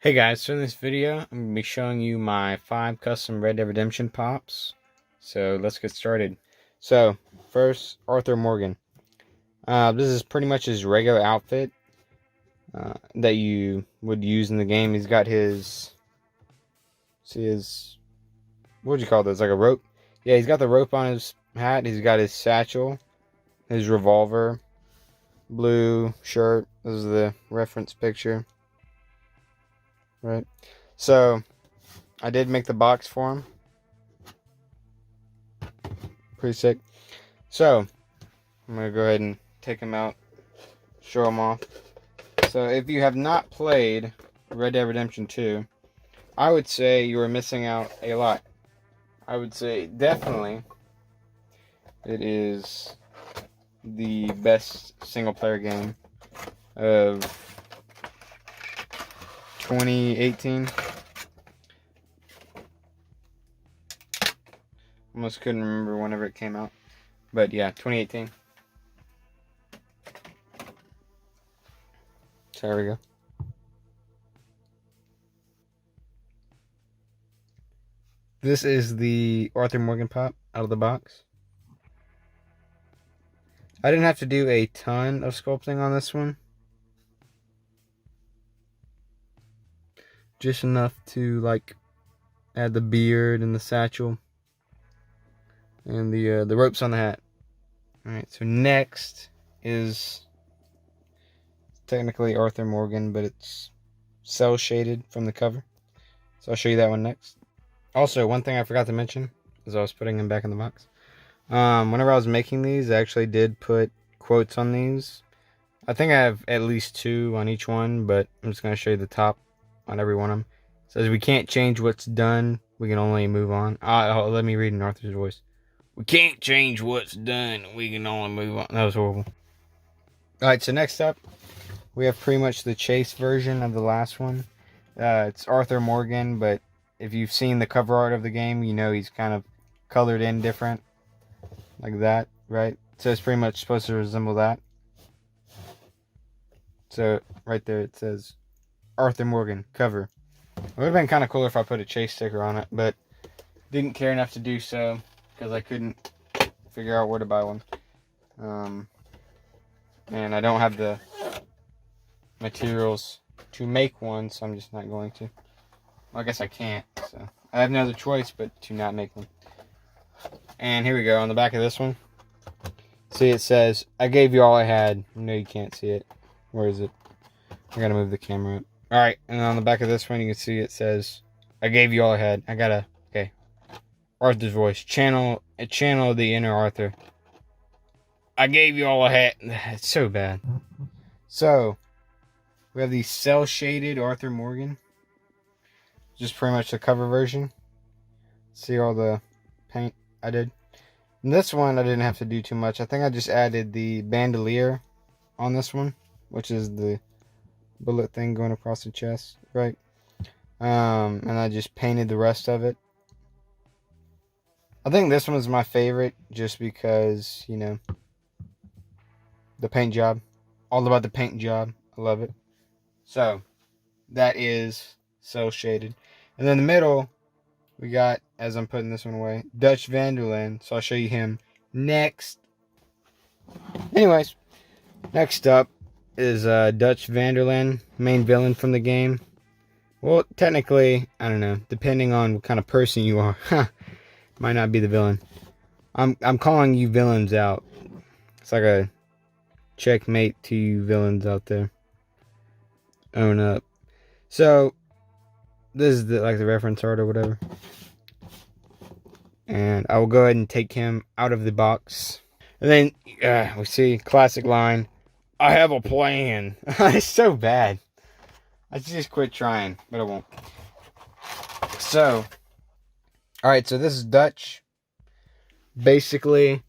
Hey guys, so in this video, I'm going to be showing you my 5 custom Red Dead Redemption pops. So let's get started. So, first, Arthur Morgan. This is pretty much his regular outfit that you would use in the game. He's got his, what would you call this, like a rope? Yeah, he's got the rope on his hat, he's got his satchel, his revolver, blue shirt. This is the reference picture. Right, so I did make the box for him. Pretty sick. So I'm gonna go ahead and take him out, show him off. So if you have not played Red Dead Redemption 2, I would say you are missing out a lot. I would say definitely it is the best single player game of 2018. Almost couldn't remember whenever it came out, but yeah, 2018. So there we go. This is the Arthur Morgan pop out of the box. I didn't have to do a ton of sculpting on this one. Just enough to like add the beard and the satchel and the ropes on the hat. Alright, so next is technically Arthur Morgan, but it's cell shaded from the cover. So I'll show you that one next. Also, one thing I forgot to mention as I was putting him back in the box. Whenever I was making these, I actually did put quotes on these. I think I have at least 2 on each one, but I'm just going to show you the top on every one of them. It says, "We can't change what's done. We can only move on." Let me read in Arthur's voice. "We can't change what's done. We can only move on." That was horrible. Alright, so next up, we have pretty much the chase version of the last one. It's Arthur Morgan, but if you've seen the cover art of the game, you know he's kind of colored in different. Like that, right? So it's pretty much supposed to resemble that. So right there it says Arthur Morgan cover. It would have been kind of cooler if I put a chase sticker on it, but didn't care enough to do so because I couldn't figure out where to buy one. And I don't have the materials to make one, so I'm just not going to. Well, I guess I can't, so I have no other choice but to not make one. And here we go, on the back of this one. See, it says, "I gave you all I had." No, you can't see it. Where is it? I gotta move the camera up. Alright, and on the back of this one, you can see it says, "I gave you all I had." Okay. Arthur's voice. Channel the inner Arthur. "I gave you all I had." It's so bad. So, we have the cell-shaded Arthur Morgan. Just pretty much the cover version. See all the paint I did. And this one, I didn't have to do too much. I think I just added the bandolier on this one, which is the bullet thing going across the chest, right? And I just painted the rest of it. I think this one is my favorite just because, you know, the paint job. All about the paint job. I love it. So, that is cell shaded. And then the middle, we got, as I'm putting this one away, Dutch van der Linde. So I'll show you him next. Anyways, next up is Dutch van der Linde, main villain from the game. Well, technically, I don't know, depending on what kind of person you are, might not be the villain. I'm calling you villains out. It's like a checkmate to you villains out there. Own up. So this is like the reference art or whatever. And I will go ahead and take him out of the box. And then we see classic line, "I have a plan." It's so bad. I should just quit trying, but I won't. So, alright, so this is Dutch. Basically,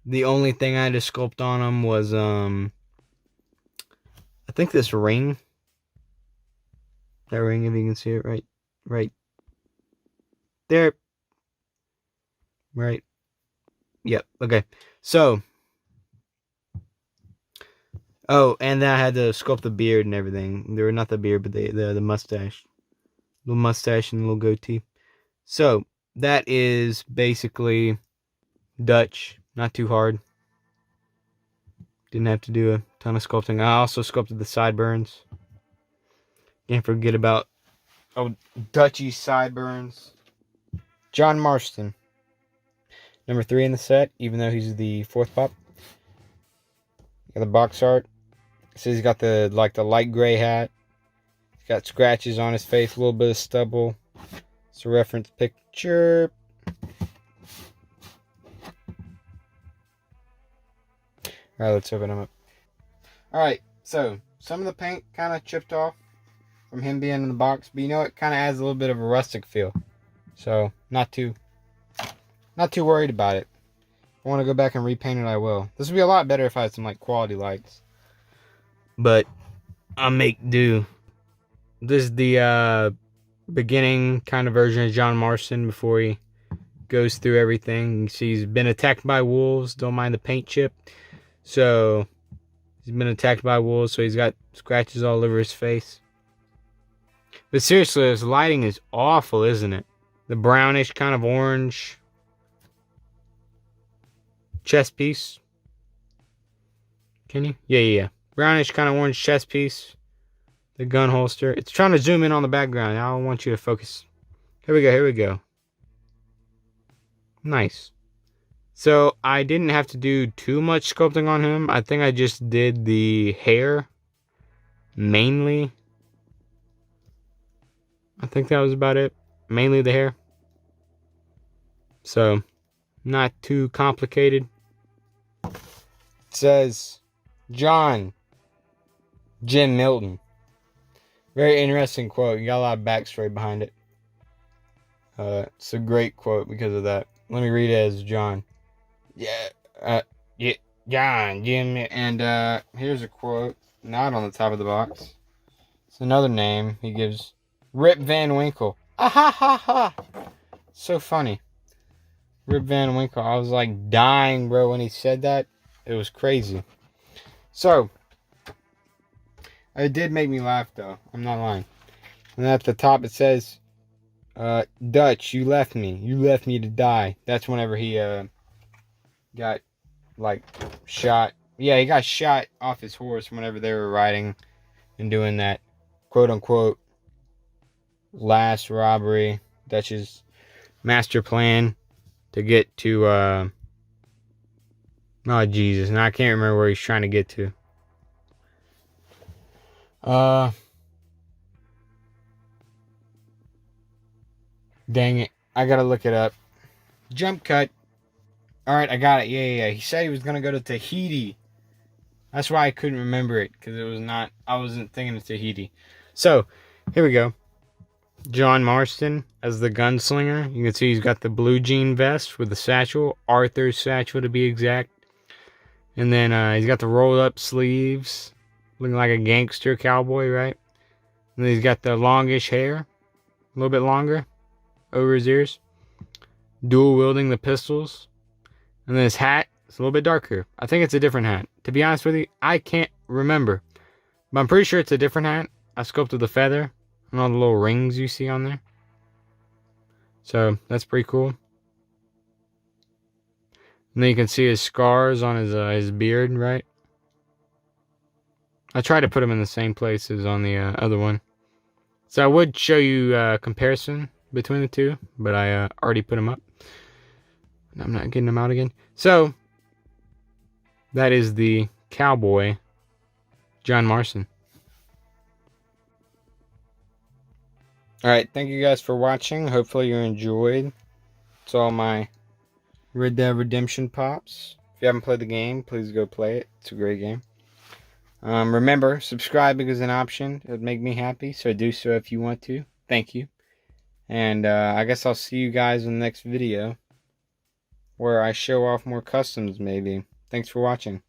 the only thing I had to sculpt on him was, I think this ring. That ring, if you can see it right there. Right. Yep. Okay. So. Oh, and then I had to sculpt the beard and everything. Not the beard, but the mustache. Little mustache and a little goatee. So, that is basically Dutch. Not too hard. Didn't have to do a ton of sculpting. I also sculpted the sideburns. Can't forget about Dutchy's sideburns. John Marston. Number 3 in the set, even though he's the 4th pup. Got the box art. It says he's got the light gray hat. He's got scratches on his face, a little bit of stubble. It's a reference picture. Alright, let's open him up. Alright, so some of the paint kind of chipped off from him being in the box, but you know, it kind of adds a little bit of a rustic feel. So, not too worried about it. If I want to go back and repaint it, I will. This would be a lot better if I had some quality lights. But I'll make do. This is the beginning kind of version of John Marston before he goes through everything. You see he's been attacked by wolves. Don't mind the paint chip. So he's been attacked by wolves, so he's got scratches all over his face. But seriously, this lighting is awful, isn't it? The brownish kind of orange chest piece. Can you? Yeah. Brownish kind of orange chest piece. The gun holster. It's trying to zoom in on the background. I don't want you to focus. Here we go. Nice. So, I didn't have to do too much sculpting on him. I think I just did the hair. Mainly. I think that was about it. Mainly the hair. So, not too complicated. It says, John Jim Milton. Very interesting quote. You got a lot of backstory behind it. It's a great quote because of that. Let me read it as John. John Jim. And here's a quote. Not on the top of the box. It's another name he gives. Rip Van Winkle. Ah ha ha ha. So funny. Rip Van Winkle. I was dying, bro, when he said that. It was crazy. So, it did make me laugh, though. I'm not lying. And at the top it says, Dutch, you left me. You left me to die. That's whenever he got, shot. Yeah, he got shot off his horse whenever they were riding and doing that, quote-unquote, last robbery. Dutch's master plan to get to, oh, Jesus. Now I can't remember where he's trying to get to. Dang it. I gotta look it up. Jump cut. Alright, I got it. Yeah. He said he was gonna go to Tahiti. That's why I couldn't remember it. Because it was not... I wasn't thinking of Tahiti. So, here we go. John Marston as the gunslinger. You can see he's got the blue jean vest with the satchel. Arthur's satchel to be exact. And then he's got the rolled up sleeves. Looking like a gangster cowboy, right? And then he's got the longish hair. A little bit longer. Over his ears. Dual wielding the pistols. And then his hat is a little bit darker. I think it's a different hat. To be honest with you, I can't remember. But I'm pretty sure it's a different hat. I sculpted the feather. And all the little rings you see on there. So, that's pretty cool. And then you can see his scars on his beard, right? I tried to put them in the same place as on the other one. So I would show you a comparison between the two, but I already put them up. I'm not getting them out again. So, that is the cowboy, John Marston. Alright, thank you guys for watching. Hopefully you enjoyed. It's all my Red Dead Redemption pops. If you haven't played the game, please go play it. It's a great game. Remember, subscribing is an option. It would make me happy, so do so if you want to. Thank you. And I guess I'll see you guys in the next video, where I show off more customs, maybe. Thanks for watching.